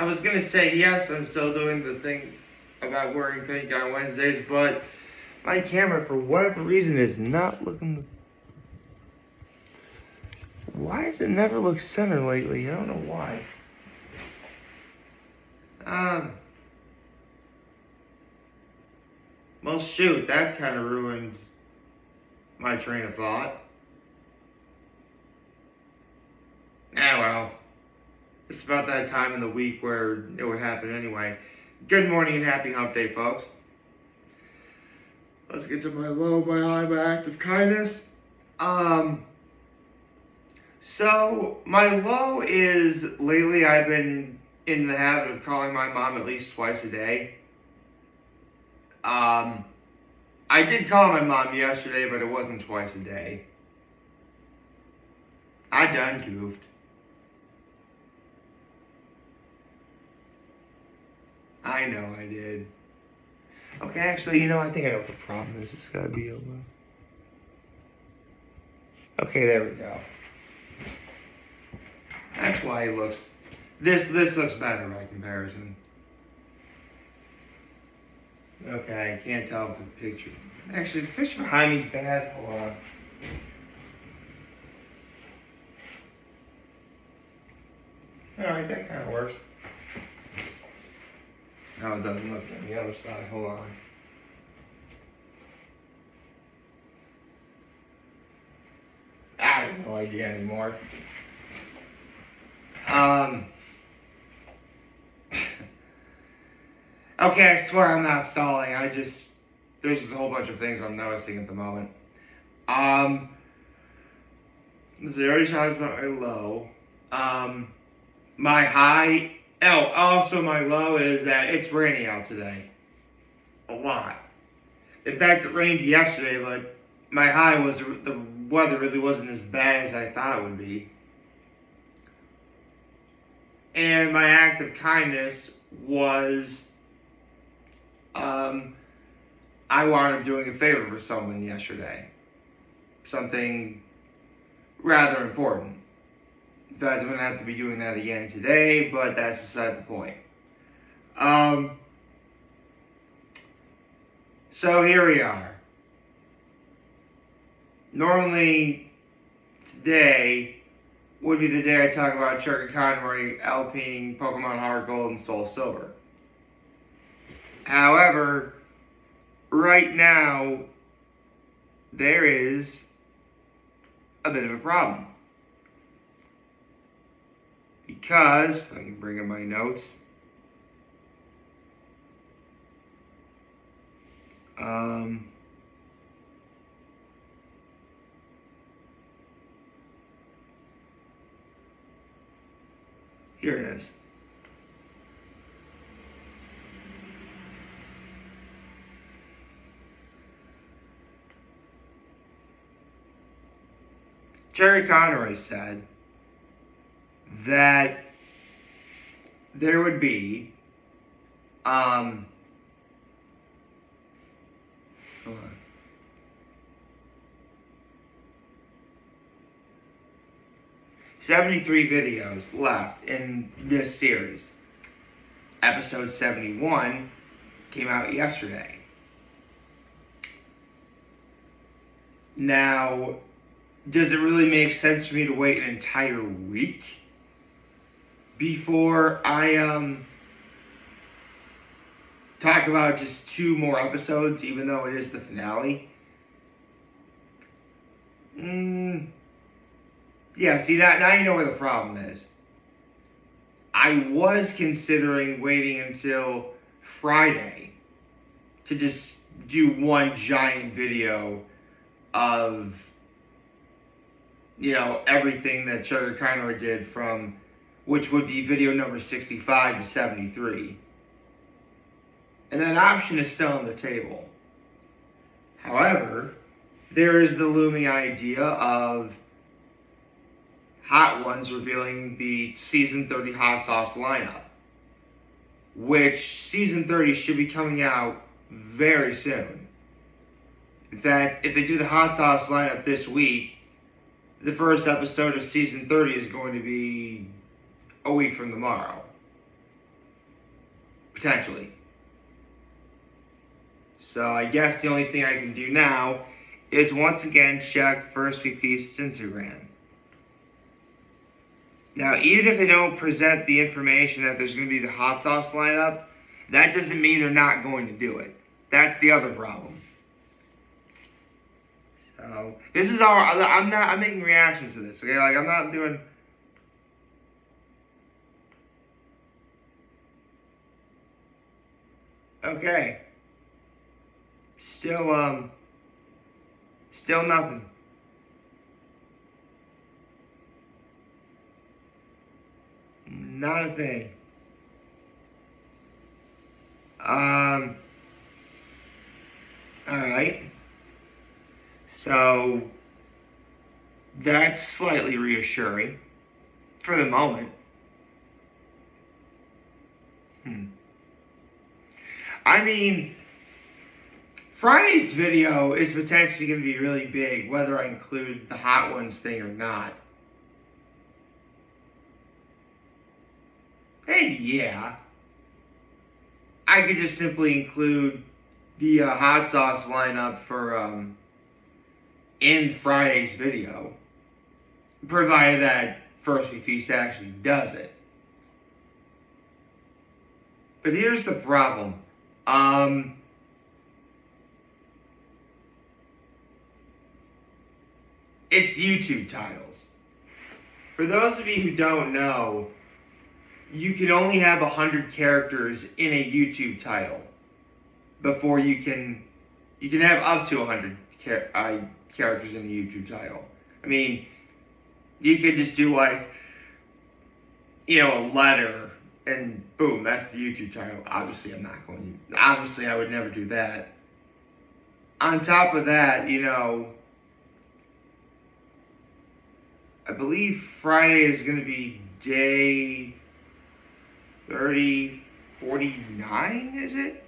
I was gonna say yes, I'm still doing the thing about wearing pink on Wednesdays, but my camera, for whatever reason, is not looking. Why does it never look center lately? I don't know why. Well, shoot, that kind of ruined my train of thought. Well, it's about that time in the week where it would happen anyway. Good morning and happy hump day, folks. Let's get to my low, my high, my act of kindness. So my low is lately I've been in the habit of calling my mom at least twice a day. I did call my mom yesterday, but it wasn't twice a day. I done goofed. I know I did. Okay, actually, I think I know what the problem is. It's gotta be a low. Okay, there we go. That's why it looks. This looks better by comparison. Okay, I can't tell with the picture. Actually, is the picture behind me bad? Hold on. Alright, that kind of works. No, it doesn't look on the other side. Hold on. I have no idea anymore. Okay, I swear I'm not stalling. There's just a whole bunch of things I'm noticing at the moment. Let's see, I already talked about my low. My high, also my low is that it's raining out today. A lot. In fact, it rained yesterday, but my high was the weather really wasn't as bad as I thought it would be. And my act of kindness was, I wound up doing a favor for someone yesterday. Something rather important. In fact, I'm going to have to be doing that again today, but that's beside the point. So here we are. Normally, today would be the day I talk about Cherokee Conroy, Alpine, Pokemon Heart Gold, and Soul Silver. However, right now, there is a bit of a problem. Because, if I can bring up my notes, here it is. Jerry Conroy said that there would be, hold on. '73 videos left in this series. Episode 71 came out yesterday. Now, does it really make sense for me to wait an entire week before I talk about just 2 more episodes, even though it is the finale? Yeah, see, now you know where the problem is. I was considering waiting until Friday to just do one giant video of, everything that Sugar Conroy did from, which would be video number 65 to 73. And that option is still on the table. However, there is the looming idea of Hot Ones revealing the Season 30 Hot Sauce lineup, which Season 30 should be coming out very soon. In fact, if they do the Hot Sauce lineup this week, the first episode of Season 30 is going to be a week from tomorrow. potentially. So I guess the only thing I can do now is once again check First We Feast's Instagram. Now, even if they don't present the information that there's going to be the hot sauce lineup, that doesn't mean they're not going to do it. That's the other problem. So this is all. I'm making reactions to this. Okay, like I'm not doing. Okay. Still nothing. Not a thing. Alright. So, that's slightly reassuring. For the moment. I mean, Friday's video is potentially going to be really big, whether I include the Hot Ones thing or not. Hey, yeah. I could just simply include the hot sauce lineup for in Friday's video, provided that First We Feast actually does it. But here's the problem. It's YouTube titles. For those of you who don't know, you can only have 100 characters in a YouTube title before you can have up to 100 characters in the YouTube title. I mean, you could just do like, a letter and boom, that's the YouTube title. Obviously, I would never do that. On top of that, I believe Friday is going to be day 49, is it?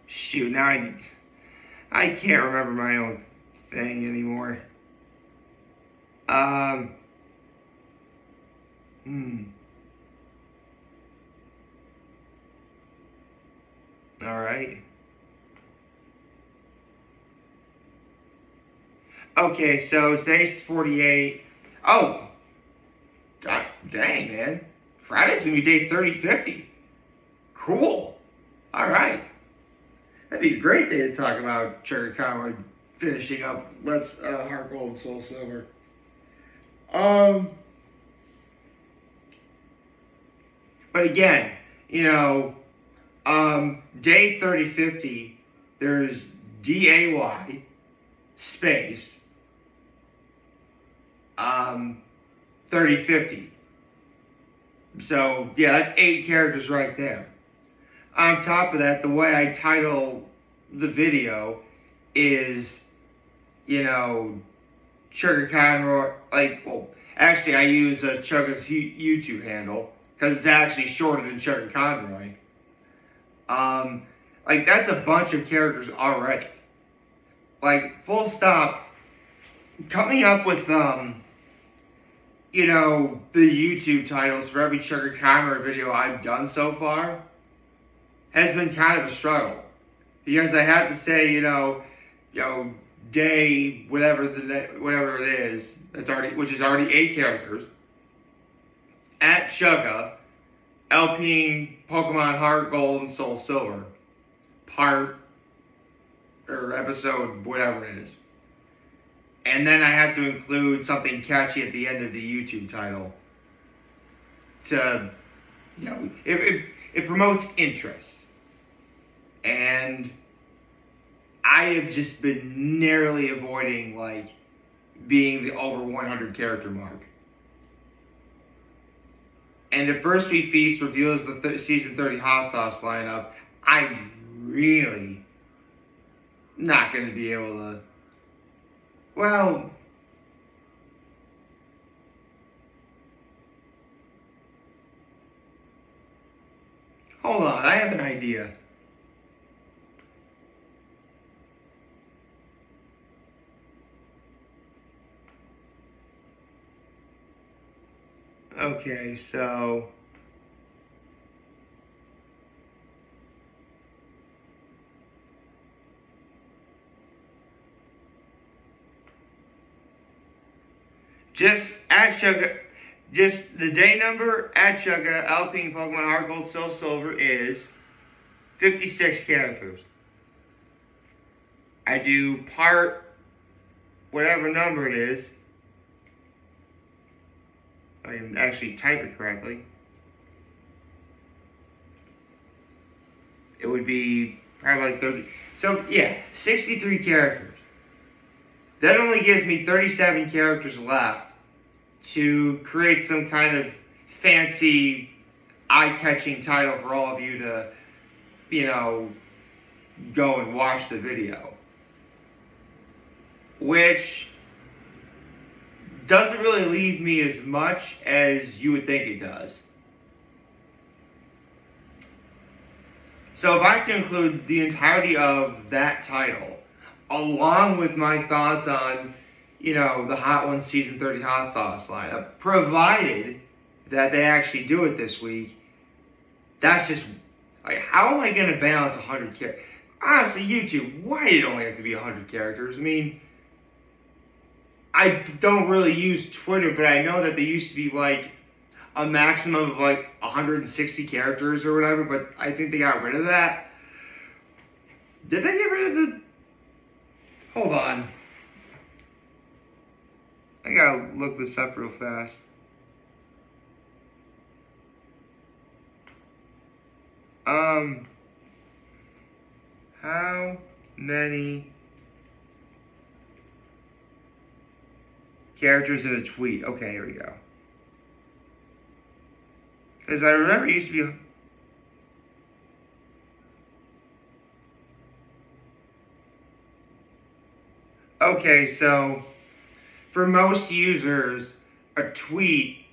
Shoot, now I can't remember my own thing anymore. Alright. Okay, so today's 48. Oh! Dang, man. Friday's gonna be day 3050. Cool. Alright. That'd be a great day to talk about Sugar Conroy finishing up Heart Gold and Soul Silver. But again, day 3050, there's DAY space 3050. So yeah, that's 8 characters right there. On top of that, the way I title the video is, Sugar Conroy. Actually, I use Chugga's YouTube handle because it's actually shorter than Sugar Conroy. That's a bunch of characters already. Full stop. Coming up with the YouTube titles for every Sugar Conroy video I've done so far has been kind of a struggle. Because I have to say, day, whatever it is, which is already 8 characters, at Chugga, LPing Pokemon Heart Gold and Soul Silver, episode, whatever it is. And then I have to include something catchy at the end of the YouTube title to, it promotes interest. And I have just been narrowly avoiding, being the over 100 character mark. And if First We Feast reveals the season 30 hot sauce lineup, I'm really not going to be able to. Well, hold on, I have an idea. Okay, so Just at Sugar, just the day number at Sugar, LP Pokemon Heart Gold Soul Silver is 56 characters. I do part whatever number it is. I can actually type it correctly. It would be probably like 30. So yeah, 63 characters. That only gives me 37 characters left to create some kind of fancy, eye-catching title for all of you to, go and watch the video. Which doesn't really leave me as much as you would think it does. So if I have to include the entirety of that title, along with my thoughts on, the Hot Ones Season 30 Hot Sauce lineup, provided that they actually do it this week, that's just, how am I going to balance 100 characters? Honestly, YouTube, why did it only have to be 100 characters? I mean, I don't really use Twitter, but I know that they used to be a maximum of 160 characters or whatever, but I think they got rid of that. Did they get rid of the... Hold on. I gotta look this up real fast. How many characters in a tweet? Okay, here we go. Because I remember it used to be... Okay, so for most users, a tweet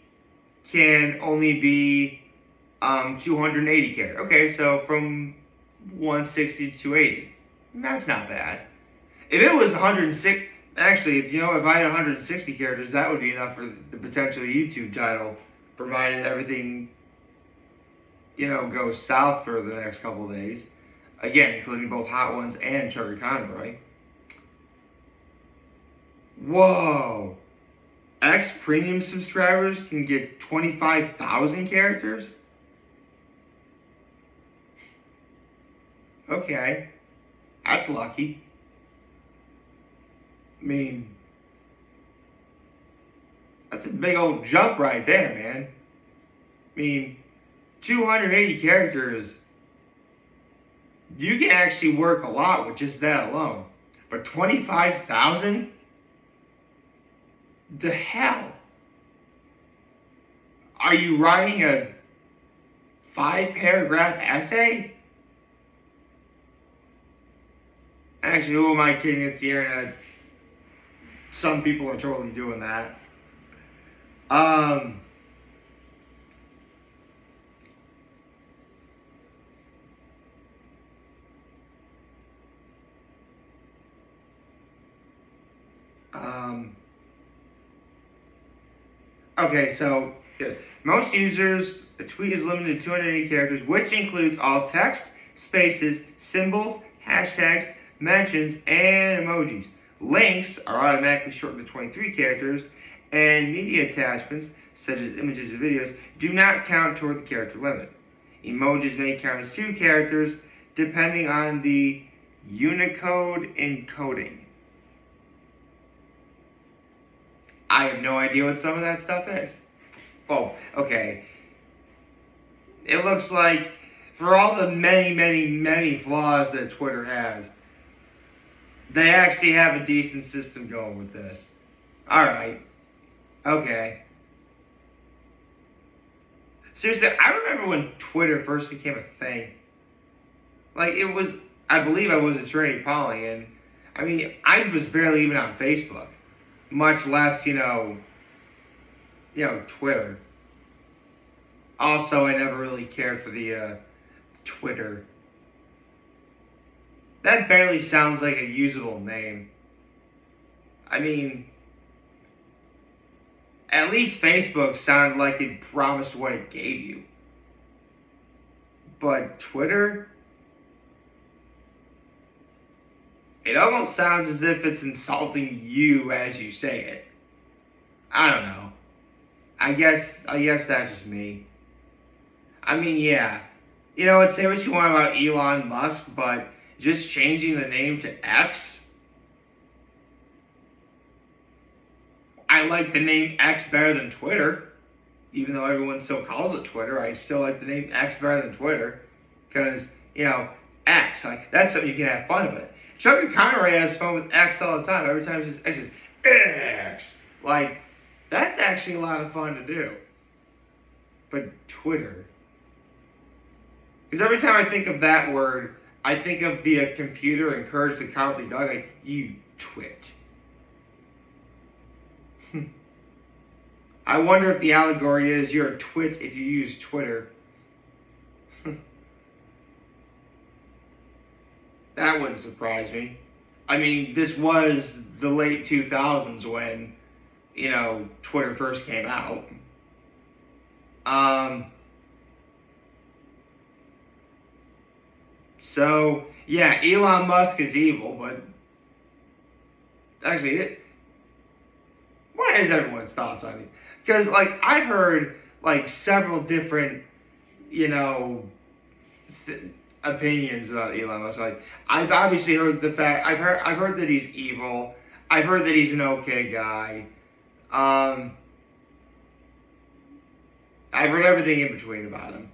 can only be 280 characters. Okay, so from 160 to 280. That's not bad. If it was 106... Actually, if I had 160 characters, that would be enough for the potential YouTube title, provided everything, goes south for the next couple of days. Again, including both Hot Ones and Sugar Conroy. Whoa! X Premium subscribers can get 25,000 characters? Okay. That's lucky. I mean, that's a big old jump right there, man. I mean, 280 characters, you can actually work a lot with just that alone. But 25,000? The hell? Are you writing a 5-paragraph essay? Actually, who am I kidding? It's the internet. Some people are totally doing that. Okay, so most users, a tweet is limited to 280 characters, which includes all text, spaces, symbols, hashtags, mentions, and emojis. Links are automatically shortened to 23 characters, and media attachments, such as images and videos, do not count toward the character limit. Emojis may count as 2 characters, depending on the Unicode encoding. I have no idea what some of that stuff is. Oh, okay. It looks like, for all the many, many, many flaws that Twitter has, they actually have a decent system going with this. Alright. Okay. Seriously, I remember when Twitter first became a thing. It was, I believe I was a trainee poly, and I mean, I was barely even on Facebook. Much less, Twitter. Also, I never really cared for the Twitter. That barely sounds like a usable name. I mean, at least Facebook sounded like it promised what it gave you. But Twitter? It almost sounds as if it's insulting you as you say it. I don't know. I guess that's just me. I mean, yeah. You know what? Say what you want about Elon Musk, but just changing the name to X. I like the name X better than Twitter. Even though everyone still calls it Twitter, I still like the name X better than Twitter. Because, you know, X, like, that's something you can have fun with. Chuck Connery has fun with X all the time. Every time he says X, he says, X. Like, that's actually a lot of fun to do. But Twitter. Because every time I think of that word, I think of the computer and Courage the Cowardly Dog, like, you twit. I wonder if the allegory is you're a twit if you use Twitter. That wouldn't surprise me. I mean, this was the late 2000s when, you know, Twitter first came out. So, yeah, Elon Musk is evil, but actually, what is everyone's thoughts on it? Because, like, I've heard, like, several different, you know, opinions about Elon Musk. Like, I've obviously heard the fact, I've heard that he's evil. I've heard that he's an okay guy. I've heard everything in between about him.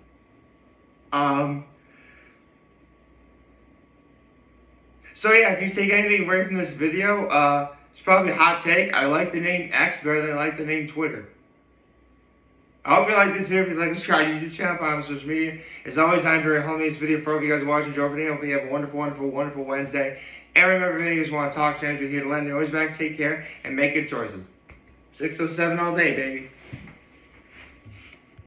So yeah, if you take anything away from this video, it's probably a hot take. I like the name X better than I like the name Twitter. I hope you like this video. If you like, subscribe to YouTube channel, follow me on social media. As always, I'm very homie. This video for all of you guys watching. Joe video. Hopefully you have a wonderful, wonderful, wonderful Wednesday. And remember, if you just want to talk, chance, we're here to lend. Always back. Take care and make good choices. 607 all day, baby.